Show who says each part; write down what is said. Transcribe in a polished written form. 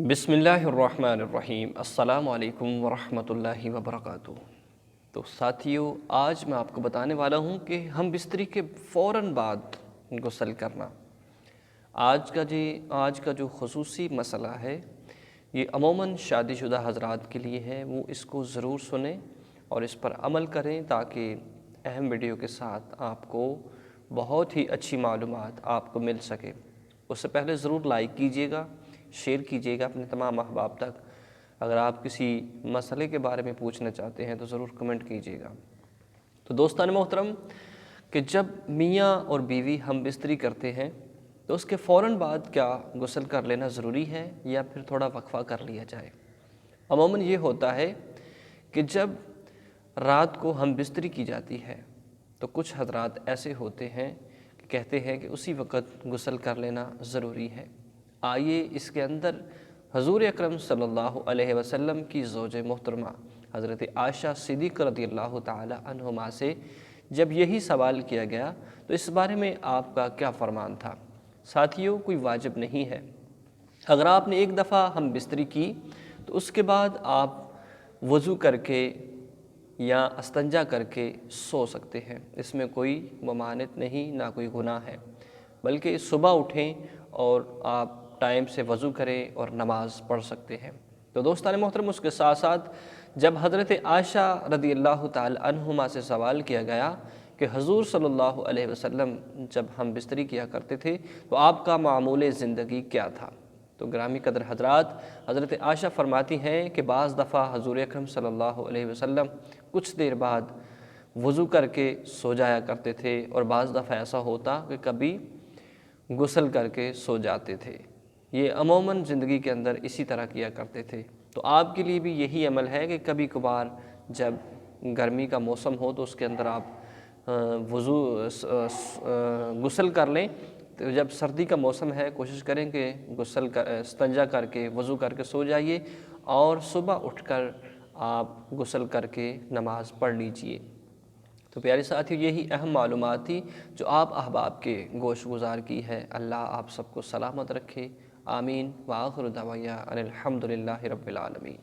Speaker 1: بسم اللہ الرحمن الرحیم۔ السلام علیکم ورحمۃ اللہ وبرکاتہ۔ تو ساتھیو، آج میں آپ کو بتانے والا ہوں کہ ہم بستری کے فوراً بعد غسل کرنا۔ آج کا جو خصوصی مسئلہ ہے یہ عموماً شادی شدہ حضرات کے لیے ہے، وہ اس کو ضرور سنیں اور اس پر عمل کریں تاکہ اہم ویڈیو کے ساتھ آپ کو بہت ہی اچھی معلومات آپ کو مل سکے۔ اس سے پہلے ضرور لائک کیجیے گا، شیئر کیجیے گا اپنے تمام احباب تک۔ اگر آپ کسی مسئلے کے بارے میں پوچھنا چاہتے ہیں تو ضرور کمنٹ کیجیے گا۔ تو دوستان محترم، کہ جب میاں اور بیوی ہم بستری کرتے ہیں تو اس کے فوراً بعد کیا غسل کر لینا ضروری ہے یا پھر تھوڑا وقفہ کر لیا جائے؟ عموماً یہ ہوتا ہے کہ جب رات کو ہم بستری کی جاتی ہے تو کچھ حضرات ایسے ہوتے ہیں کہ کہتے ہیں کہ اسی وقت غسل کر لینا ضروری ہے۔ آئیے اس کے اندر حضور اکرم صلی اللہ علیہ وسلم کی زوج محترمہ حضرت عائشہ صدیقہ رضی اللہ تعالی عنہما سے جب یہی سوال کیا گیا تو اس بارے میں آپ کا کیا فرمان تھا؟ ساتھیوں، کوئی واجب نہیں ہے۔ اگر آپ نے ایک دفعہ ہم بستری کی تو اس کے بعد آپ وضو کر کے یا استنجا کر کے سو سکتے ہیں، اس میں کوئی ممانعت نہیں، نہ کوئی گناہ ہے، بلکہ صبح اٹھیں اور آپ ٹائم سے وضو کریں اور نماز پڑھ سکتے ہیں۔ تو دوستان محترم، اس کے ساتھ ساتھ جب حضرت عائشہ رضی اللہ تعالی عنہما سے سوال کیا گیا کہ حضور صلی اللہ علیہ وسلم جب ہم بستری کیا کرتے تھے تو آپ کا معمول زندگی کیا تھا، تو گرامی قدر حضرات، حضرت عائشہ فرماتی ہیں کہ بعض دفعہ حضور اکرم صلی اللہ علیہ وسلم کچھ دیر بعد وضو کر کے سو جایا کرتے تھے اور بعض دفعہ ایسا ہوتا کہ کبھی غسل کر کے سو جاتے تھے۔ یہ عموماً زندگی کے اندر اسی طرح کیا کرتے تھے۔ تو آپ کے لیے بھی یہی عمل ہے کہ کبھی کبھار جب گرمی کا موسم ہو تو اس کے اندر آپ غسل کر لیں۔ تو جب سردی کا موسم ہے کوشش کریں کہ استنجا کر کے وضو کر کے سو جائیے اور صبح اٹھ کر آپ غسل کر کے نماز پڑھ لیجئے۔ تو پیارے ساتھیو، یہی اہم معلومات تھی جو آپ احباب کے گوش گزار کی ہے۔ اللہ آپ سب کو سلامت رکھے، آمین۔ وآخر دعوانا ان الحمد للہ رب العالمین۔